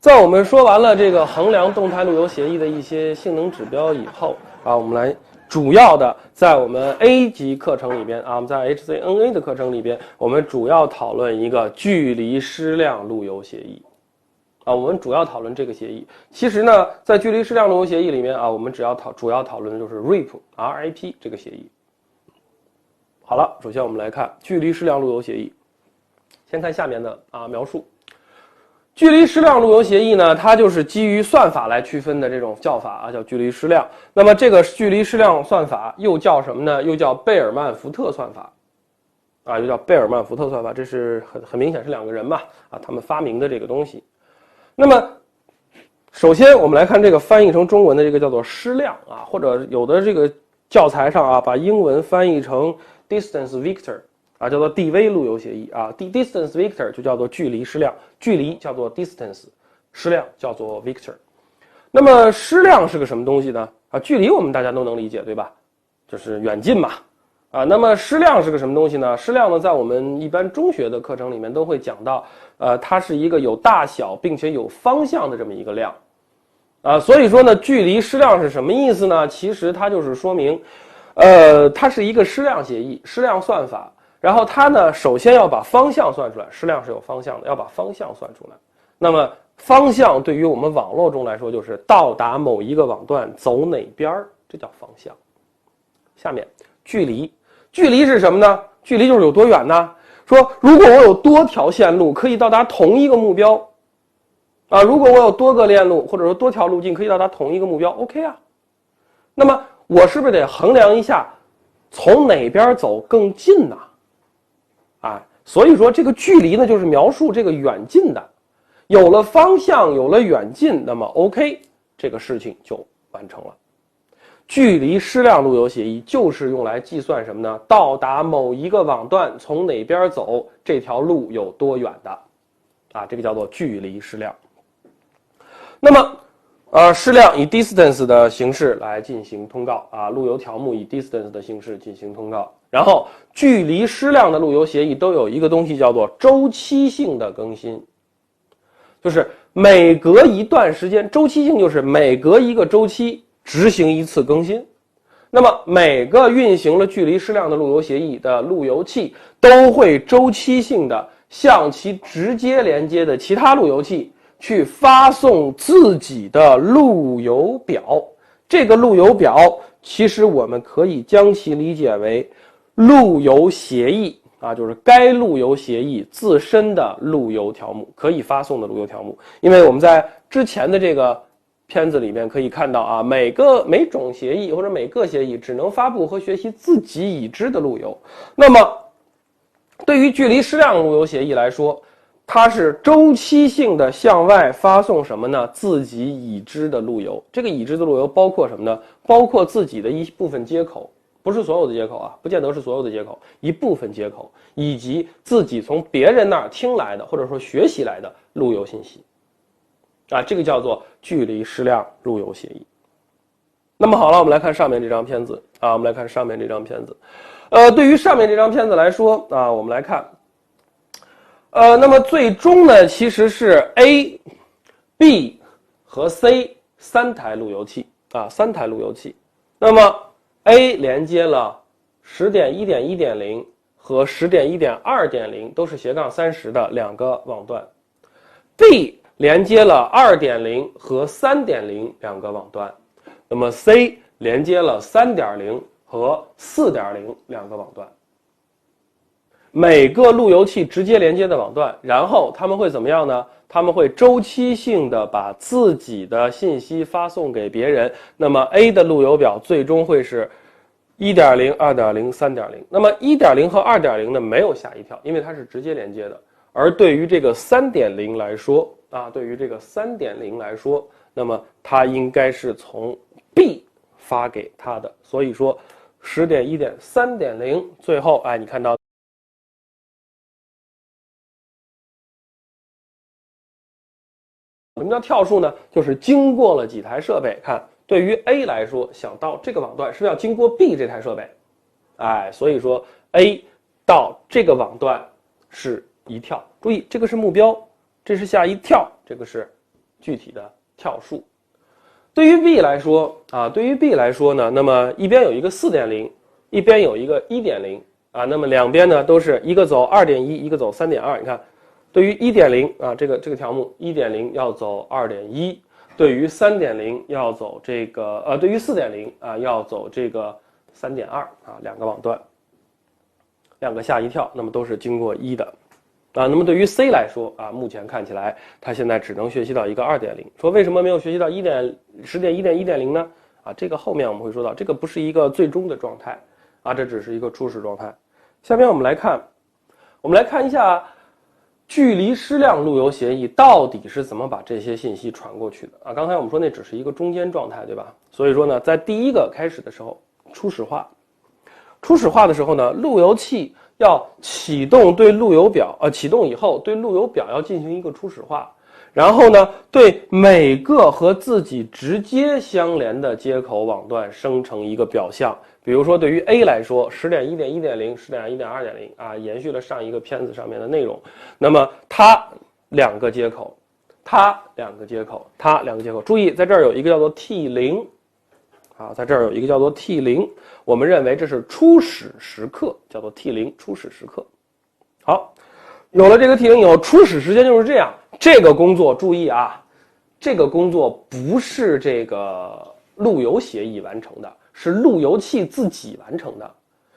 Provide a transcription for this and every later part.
在我们说完了这个衡量动态路由协议的一些性能指标以后啊，我们来主要的在我们 A 级课程里边啊，我们在 HCNA 的课程里边，我们主要讨论一个距离矢量路由协议啊，我们主要讨论这个协议。其实呢，在距离矢量路由协议里面啊，我们主要讨论的就是 RIP 这个协议。好了，首先我们来看距离矢量路由协议，先看下面的描述。距离矢量路由协议呢，它就是基于算法来区分的这种叫法啊，叫距离矢量。那么这个距离矢量算法又叫什么呢？又叫贝尔曼福特算法，啊，又叫贝尔曼福特算法。这是很明显是两个人嘛，啊，他们发明的这个东西。那么，首先我们来看这个翻译成中文的这个叫做矢量啊，或者有的这个教材上啊，把英文翻译成 distance vector。啊，叫做 dV 路由协议啊 ，distance vector 就叫做距离矢量，距离叫做 distance， 矢量叫做 vector。那么矢量是个什么东西呢？啊，距离我们大家都能理解，对吧？就是远近嘛。啊，那么矢量是个什么东西呢？矢量呢，在我们一般中学的课程里面都会讲到，它是一个有大小并且有方向的这么一个量。啊，所以说呢，距离矢量是什么意思呢？其实它就是说明，它是一个矢量协议，矢量算法。然后它呢，首先要把方向算出来，矢量是有方向的，要把方向算出来。那么方向对于我们网络中来说，就是到达某一个网段走哪边，这叫方向。下面距离，距离是什么呢？距离就是有多远呢？说如果我有多条线路可以到达同一个目标，啊，如果我有多个链路或者说多条路径可以到达同一个目标 ，OK 啊。那么我是不是得衡量一下从哪边走更近呢？啊，所以说这个距离呢，就是描述这个远近的。有了方向，有了远近，那么 OK， 这个事情就完成了。距离矢量路由协议就是用来计算什么呢？到达某一个网段从哪边走，这条路有多远的。啊，这个叫做距离矢量。那么矢量以 distance 的形式来进行通告啊，路由条目以 distance 的形式进行通告。然后距离矢量的路由协议都有一个东西叫做周期性的更新，就是每隔一段时间，周期性就是每隔一个周期执行一次更新。那么每个运行了距离矢量的路由协议的路由器都会周期性的向其直接连接的其他路由器去发送自己的路由表。这个路由表其实我们可以将其理解为路由协议啊，就是该路由协议自身的路由条目，可以发送的路由条目。因为我们在之前的这个片子里面可以看到啊，每种协议或者每个协议只能发布和学习自己已知的路由。那么对于距离矢量路由协议来说，它是周期性的向外发送什么呢？自己已知的路由。这个已知的路由包括什么呢？包括自己的一部分接口，不是所有的接口啊，不见得是所有的接口，一部分接口，以及自己从别人那儿听来的或者说学习来的路由信息。啊，这个叫做距离矢量路由协议。那么好了，我们来看上面这张片子啊，我们来看上面这张片子。对于上面这张片子来说啊，我们来看，那么最终呢，其实是 A、B 和 C 三台路由器啊，三台路由器。那么 A 连接了 10.1.1.0 和 10.1.2.0 都是斜杠30的两个网段 ，B 连接了 2.0 和 3.0 两个网段，那么 C 连接了 3.0 和 4.0 两个网段。每个路由器直接连接的网段，然后他们会怎么样呢？他们会周期性的把自己的信息发送给别人。那么 A 的路由表最终会是 1.0、2.0、3.0。那么 1.0 和 2.0 呢没有吓一跳，因为它是直接连接的。而对于这个 3.0 来说啊，对于这个 3.0 来说，那么它应该是从 B 发给它的。所以说 10.1.3.0 最后你看到什么叫跳数呢？就是经过了几台设备。看，对于 A 来说，想到这个网段是不是要经过 B 这台设备？所以说 A 到这个网段是一跳。注意，这个是目标，这是下一跳，这个是具体的跳数。对于 B 来说呢，那么一边有一个 4.0， 一边有一个 1.0 啊，那么两边呢都是一个走 2.1， 一个走 3.2。你看，对于 1.0 啊，这个条目 1.0 要走 2.1， 对于 3.0 要走这个对于 4.0 啊要走这个 3.2 啊，两个网段，两个下一跳，那么都是经过1的。啊，那么对于 C 来说啊，目前看起来它现在只能学习到一个 2.0。说为什么没有学习到10.1.1.0呢？啊，这个后面我们会说到，这个不是一个最终的状态啊，这只是一个初始状态。下面我们来看一下距离矢量路由协议到底是怎么把这些信息传过去的啊？刚才我们说那只是一个中间状态，对吧？所以说呢，在第一个开始的时候，初始化的时候呢，路由器要启动对路由表，启动以后对路由表要进行一个初始化，然后呢，对每个和自己直接相连的接口网段生成一个表象。比如说对于 A 来说 10.1.1.0 10.1.2.0 啊，延续了上一个片子上面的内容。那么它两个接口，注意在这儿有一个叫做 T0。好，在这儿有一个叫做 T0， 我们认为这是初始时刻，叫做 T0 初始时刻。好，有了这个 T0 以后，初始时间就是这样。这个工作注意啊，这个工作不是这个路由协议完成的，是路由器自己完成的，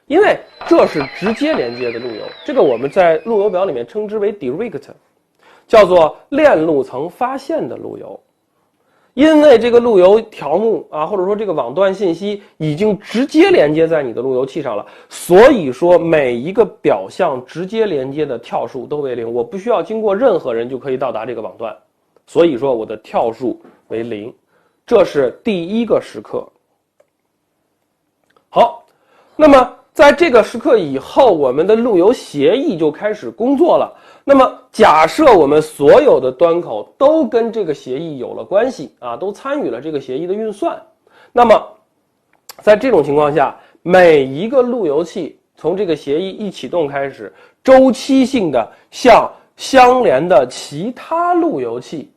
因为这是直接连接的路由，这个我们在路由表里面称之为 direct， 叫做链路层发现的路由。因为这个路由条目啊，或者说这个网段信息已经直接连接在你的路由器上了，所以说每一个表象直接连接的跳数都为0，我不需要经过任何人就可以到达这个网段，所以说我的跳数为0，这是第一个时刻。好，那么在这个时刻以后，我们的路由协议就开始工作了。那么假设我们所有的端口都跟这个协议有了关系啊，都参与了这个协议的运算，那么在这种情况下，每一个路由器从这个协议一启动开始，周期性的向相连的其他路由器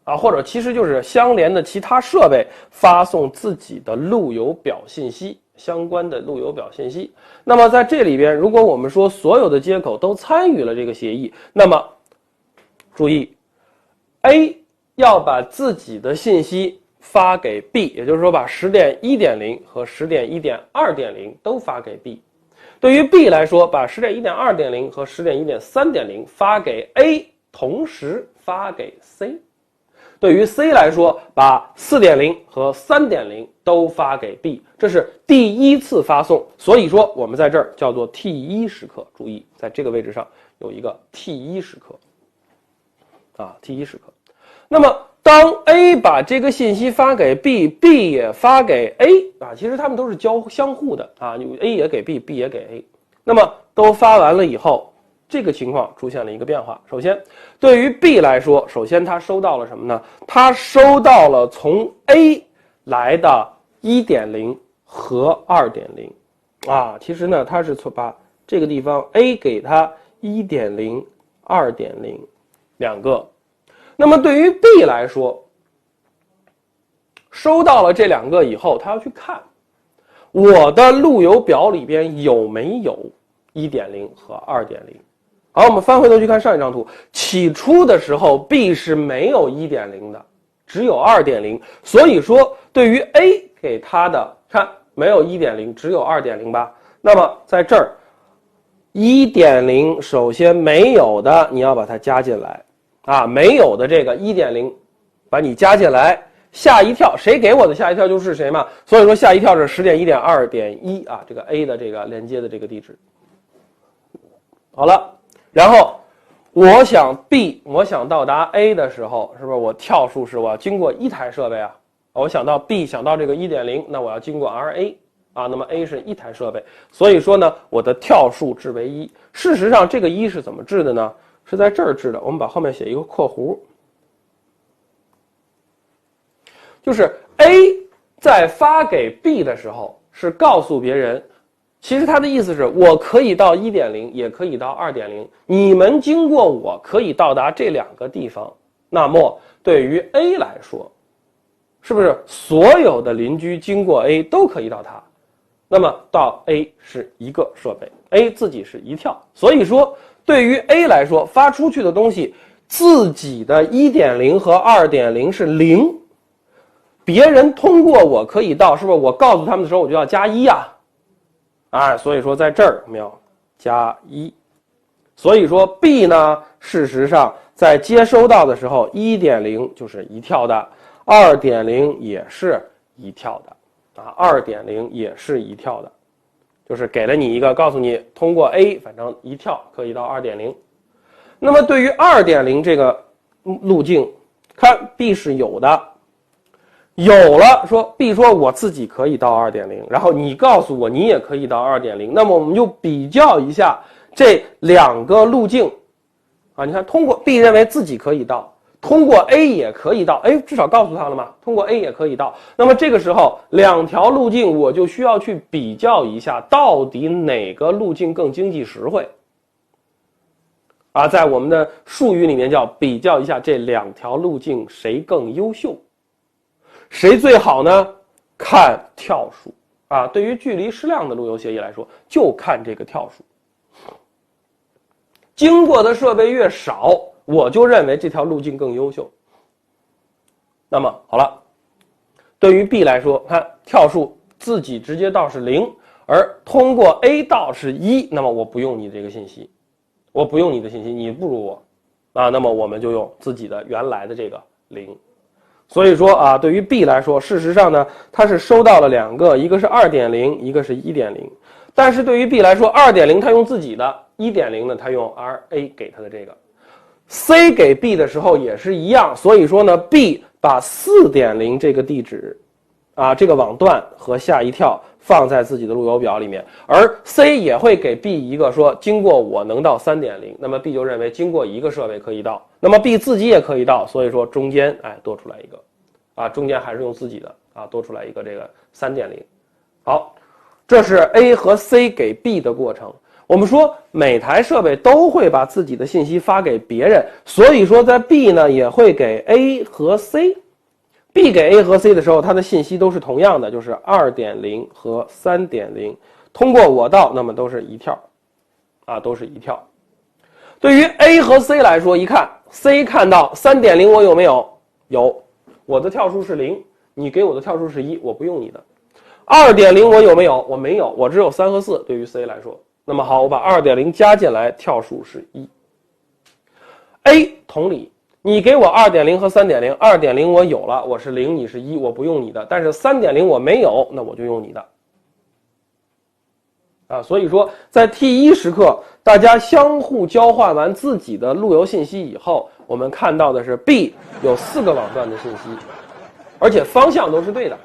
啊，或者其实就是相连的其他设备发送自己的路由表信息，相关的路由表信息。那么在这里边，如果我们说所有的接口都参与了这个协议，那么注意 A 要把自己的信息发给 B， 也就是说把 10.1.0 和 10.1.2.0 都发给 B。 对于 B 来说，把 10.1.2.0 和 10.1.3.0 发给 A， 同时发给 C。对于 C 来说，把 4.0 和 3.0 都发给 B， 这是第一次发送，所以说我们在这儿叫做 T1 时刻。注意，在这个位置上有一个 T1 时刻啊 ，T1 时刻。那么当 A 把这个信息发给 B，B 也发给 A 啊，其实他们都是相互的啊 ，A 也给 B，B 也给 A。那么都发完了以后，这个情况出现了一个变化。首先，对于 B 来说，首先他收到了什么呢？他收到了从 A 来的 1.0 和 2.0 啊。其实呢，他是把这个地方 A 给他 1.0 2.0 两个。那么对于 B 来说，收到了这两个以后，他要去看我的路由表里边有没有 1.0 和 2.0。好，我们翻回头去看上一张图，起初的时候 B 是没有 1.0 的，只有 2.0， 所以说对于 A 给他的，看没有 1.0， 只有 2.0 吧。那么在这儿 1.0 首先没有的你要把它加进来啊，没有的这个 1.0 把你加进来，下一跳谁给我的下一跳就是谁嘛，所以说下一跳是 10.1.2.1 啊，这个 A 的这个连接的这个地址。好了，然后我想到达 A 的时候，是不是我跳数是我要经过一台设备啊？我想到 B 想到这个 1.0， 那我要经过 RA 啊，那么 A 是一台设备，所以说呢，我的跳数制为1。事实上这个1是怎么制的呢？是在这儿制的，我们把后面写一个括弧，就是 A 在发给 B 的时候是告诉别人，其实他的意思是我可以到 1.0 也可以到 2.0， 你们经过我可以到达这两个地方那么对于 A 来说，是不是所有的邻居经过 A 都可以到它？那么到 A 是一个设备 ，A 自己是一跳。所以说，对于 A 来说，发出去的东西自己的 1.0 和 2.0 是0，别人通过我可以到，是不是我告诉他们的时候我就要加1啊？所以说在这儿我们要加1。所以说 B 呢，事实上在接收到的时候 1.0 就是一跳的， 2.0 也是一跳的。2.0 也是一跳的，就是给了你一个，告诉你通过 A 反正一跳可以到 2.0。 那么对于 2.0 这个路径，看 B 是有的，有了说 B 说我自己可以到 2.0， 然后你告诉我你也可以到 2.0， 那么我们就比较一下这两个路径你看通过 B 认为自己可以到，通过 A 也可以到，至少告诉他了嘛，通过 A 也可以到。那么这个时候两条路径我就需要去比较一下，到底哪个路径更经济实惠在我们的术语里面叫比较一下这两条路径谁更优秀，谁最好呢？看跳数对于距离矢量的路由协议来说，就看这个跳数。经过的设备越少，我就认为这条路径更优秀。那么好了，对于 B 来说，看跳数自己直接到是0，而通过 A 到是1，那么我不用你这个信息，我不用你的信息，你不如我那么我们就用自己的原来的这个0。所以说对于 B 来说，事实上呢，它是收到了两个，一个是 2.0， 一个是 1.0。但是对于 B 来说， 2.0 它用自己的， 1.0 呢它用 RA 给它的这个。C 给 B 的时候也是一样，所以说呢 B 把 4.0 这个地址这个网段和下一跳放在自己的路由表里面，而 C 也会给 B 一个说经过我能到 3.0， 那么 B 就认为经过一个设备可以到，那么 B 自己也可以到，所以说中间多出来一个中间还是用自己的多出来一个这个 3.0。 好，这是 A 和 C 给 B 的过程。我们说每台设备都会把自己的信息发给别人，所以说在 B 呢也会给 A 和 C。B 给 A 和 C 的时候，它的信息都是同样的，就是 2.0 和 3.0， 通过我到，那么都是一跳都是一跳。对于 A 和 C 来说，一看 C 看到 3.0 我有没有？有，我的跳数是0，你给我的跳数是1，我不用你的。2.0 我有没有？我没有，我只有3和4。对于 C 来说，那么好，我把 2.0 加进来，跳数是1。A 同理，你给我 2.0 和 3.0， 2.0 我有了，我是0，你是1，我不用你的。但是 3.0 我没有，那我就用你的所以说在 T1 时刻，大家相互交换完自己的路由信息以后，我们看到的是 B 有4个网段的信息，而且方向都是对的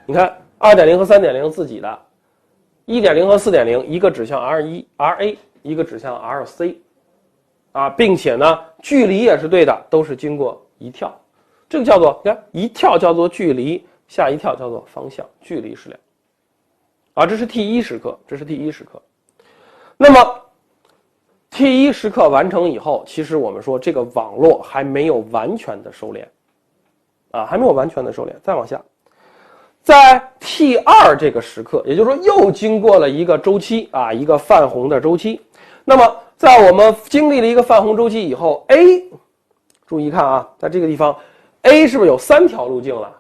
你看 2.0 和 3.0 自己的， 1.0 和 4.0 一个指向 RA， 一个指向 RC并且呢距离也是对的，都是经过一跳。这个叫做，你看一跳叫做距离，下一跳叫做方向，距离矢量这是 T1 时刻，这是 T1 时刻。那么 T1 时刻完成以后，其实我们说这个网络还没有完全的收敛还没有完全的收敛。再往下，在 T2 这个时刻，也就是说又经过了一个周期一个泛红的周期。那么在我们经历了一个泛红周期以后 ，A 注意看在这个地方 A 是不是有3条路径了？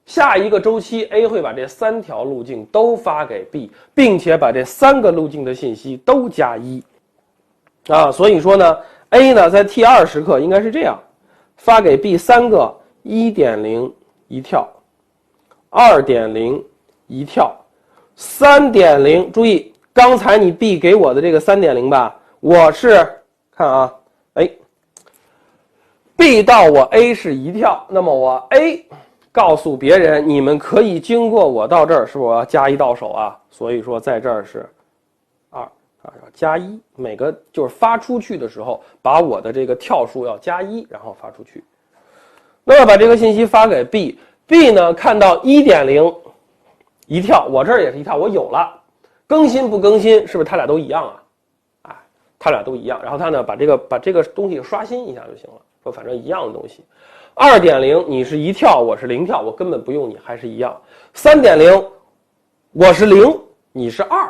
下一个周期 A 会把这3条路径都发给 B， 并且把这3个路径的信息都加1所以说呢 A 呢在 T2 时刻应该是这样，发给 B 3个 1.0 一跳， 2.0 一跳， 3.0， 注意刚才你 B 给我的这个 3.0 吧，我是看B 到我 A 是一跳，那么我 A 告诉别人你们可以经过我到这儿，是不是我要加1到手所以说在这儿是2要加1，每个就是发出去的时候把我的这个跳数要加1，然后发出去。那么把这个信息发给 B 呢看到 1.0 一跳，我这儿也是一跳，我有了，更新不更新是不是它俩都一样它俩都一样，然后它呢把这个东西刷新一下就行了说反正一样的东西。2.0 你是1跳，我是0跳，我根本不用你，还是一样。3.0 我是0，你是2，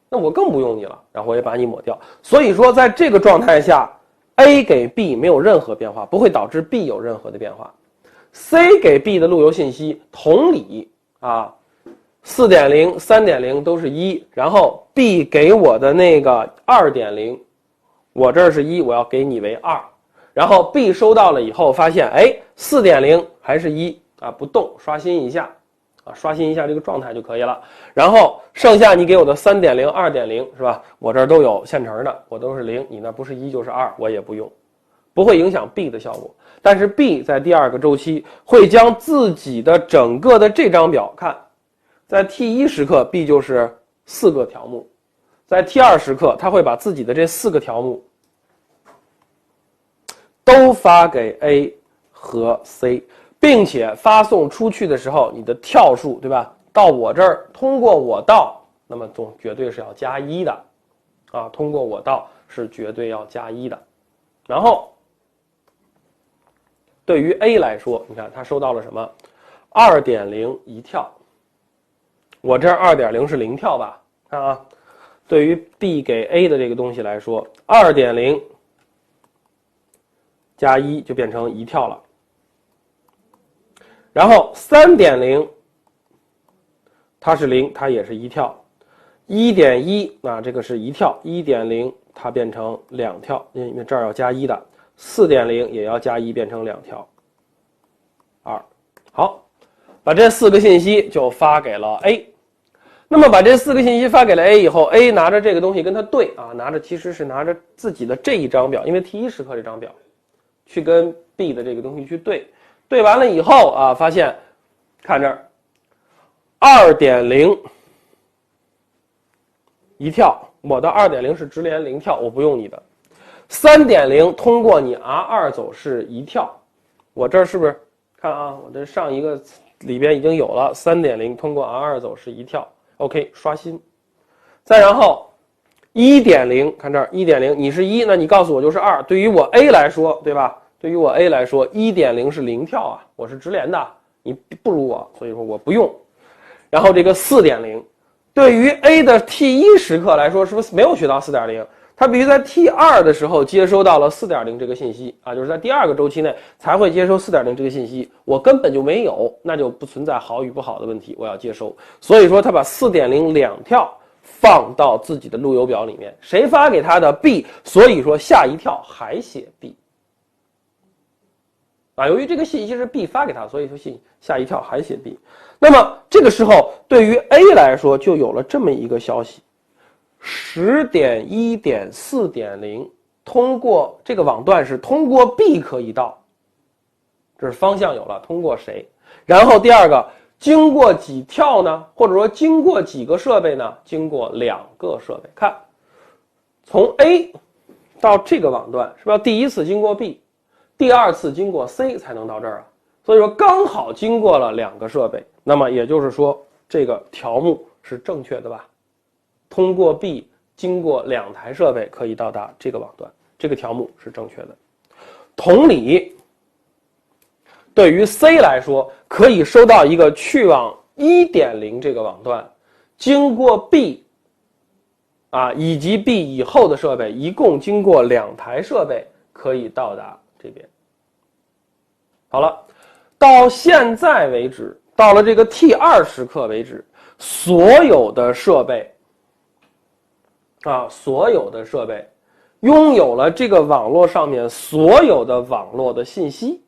那我更不用你了，然后我也把你抹掉。所以说在这个状态下 A 给 B 没有任何变化，不会导致 B 有任何的变化。C 给 B 的路由信息同理啊 4.0 3.0 都是1，然后 B 给我的那个 2.0 我这儿是1，我要给你为2，然后 B 收到了以后发现哎 4.0 还是1啊，不动，刷新一下啊，刷新一下这个状态就可以了。然后剩下你给我的 3.0 2.0 是吧，我这儿都有现成的，我都是0，你那不是1就是2，我也不用，不会影响 B 的效果。但是 B 在第二个周期会将自己的整个的这张表看，在 T1 时刻 B 就是4个条目，在 T2 时刻它会把自己的这4个条目都发给 A 和 C， 并且发送出去的时候你的跳数对吧，到我这儿通过我到，那么总绝对是要加1的啊，通过我到是绝对要加1的。然后对于 A 来说，你看他收到了什么 2.0 1跳，我这儿 2.0 是0跳吧，看啊，对于 B 给 A 的这个东西来说 2.0 加1就变成1跳了。然后 3.0 它是0，它也是1跳。1.1 那这个是1跳， 1.0 它变成2跳，因为这儿要加1的。4.0 也要加1，变成2跳2。好，把这4个信息就发给了 A。那么把这4个信息发给了 A 以后， A 拿着这个东西跟他对啊，其实是拿着自己的这一张表，因为T1时刻这张表去跟 B 的这个东西去对，对完了以后啊，发现看这儿 2.0 1跳，我的 2.0 是直连0跳，我不用你的。3.0 通过你 R2 走势1跳，我这儿是不是看啊，我这上一个里边已经有了 3.0 通过 R2 走势1跳， OK 刷新。再然后 1.0 看这儿 1.0 你是1，那你告诉我就是2，对于我 A 来说对吧，对于我 A 来说 1.0 是0跳啊，我是直连的，你不如我，所以说我不用。然后这个 4.0 对于 A 的 T1 时刻来说是不是没有学到 4.0， 它必须在 T2 的时候接收到了 4.0 这个信息啊，就是在第二个周期内才会接收 4.0 这个信息，我根本就没有，那就不存在好与不好的问题，我要接收。所以说他把 4.0 2跳放到自己的路由表里面，谁发给他的 B， 所以说下一跳还写 B 啊，由于这个信息是 B 发给他，所以说下一跳还写 B。那么这个时候对于 A 来说就有了这么一个消息， 10.1.4.0 通过这个网段是通过 B 可以到，这是方向有了，通过谁？然后第二个经过几跳呢？或者说经过几个设备呢？经过2个设备。看从 A 到这个网段是不是要第一次经过 B， 第二次经过 C 才能到这儿啊？所以说刚好经过了2个设备，那么也就是说这个条目是正确的吧？通过 B 经过2台设备可以到达这个网段，这个条目是正确的。同理，对于 C 来说，可以收到一个去往 1.0 这个网段，经过 B 啊以及 B 以后的设备，一共经过2台设备可以到达这边。好了，到现在为止，到了这个 T2 时刻为止，所有的设备拥有了这个网络上面所有的网络的信息，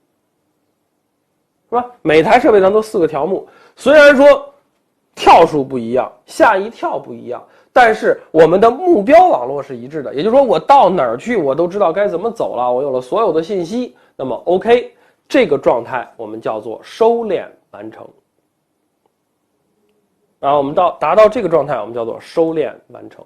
是吧？每台设备上都4个条目，虽然说跳数不一样，下一跳不一样，但是我们的目标网络是一致的，也就是说我到哪儿去我都知道该怎么走了，我有了所有的信息，那么 OK， 这个状态我们叫做收敛完成。然后我们达到这个状态，我们叫做收敛完成。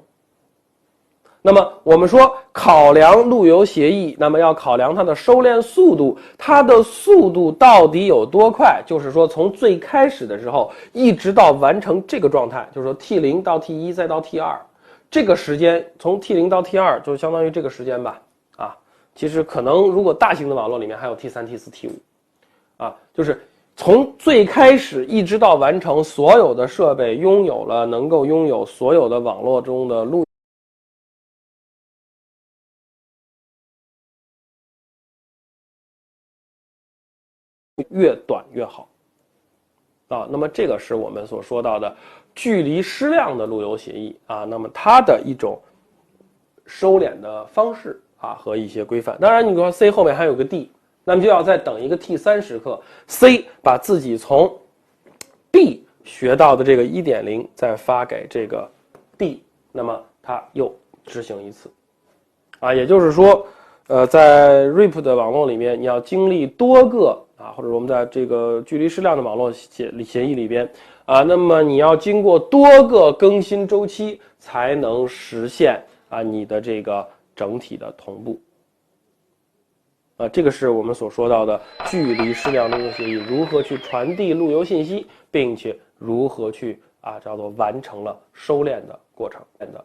那么我们说考量路由协议，那么要考量它的收敛速度，它的速度到底有多快？就是说从最开始的时候一直到完成这个状态，就是说 T0 到 T1 再到 T2， 这个时间从 T0 到 T2 就相当于这个时间吧，啊其实可能如果大型的网络里面还有 T3、T4、T5，啊，就是从最开始一直到完成，所有的设备能够拥有所有的网络中的录越短越好。啊，那么这个是我们所说到的距离矢量的路由协议啊，那么它的一种收敛的方式啊和一些规范。当然，你说 C 后面还有个 D， 那么就要再等一个 T3时刻 ，C 把自己从 B 学到的这个 1.0 再发给这个 D， 那么它又执行一次。啊，也就是说，在 RIP 的网络里面，你要经历多个啊，或者我们在这个距离矢量的网络协议里边啊，那么你要经过多个更新周期，才能实现啊你的这个整体的同步。啊，这个是我们所说到的距离矢量路由协议如何去传递路由信息，并且如何去叫做完成了收敛的过程的。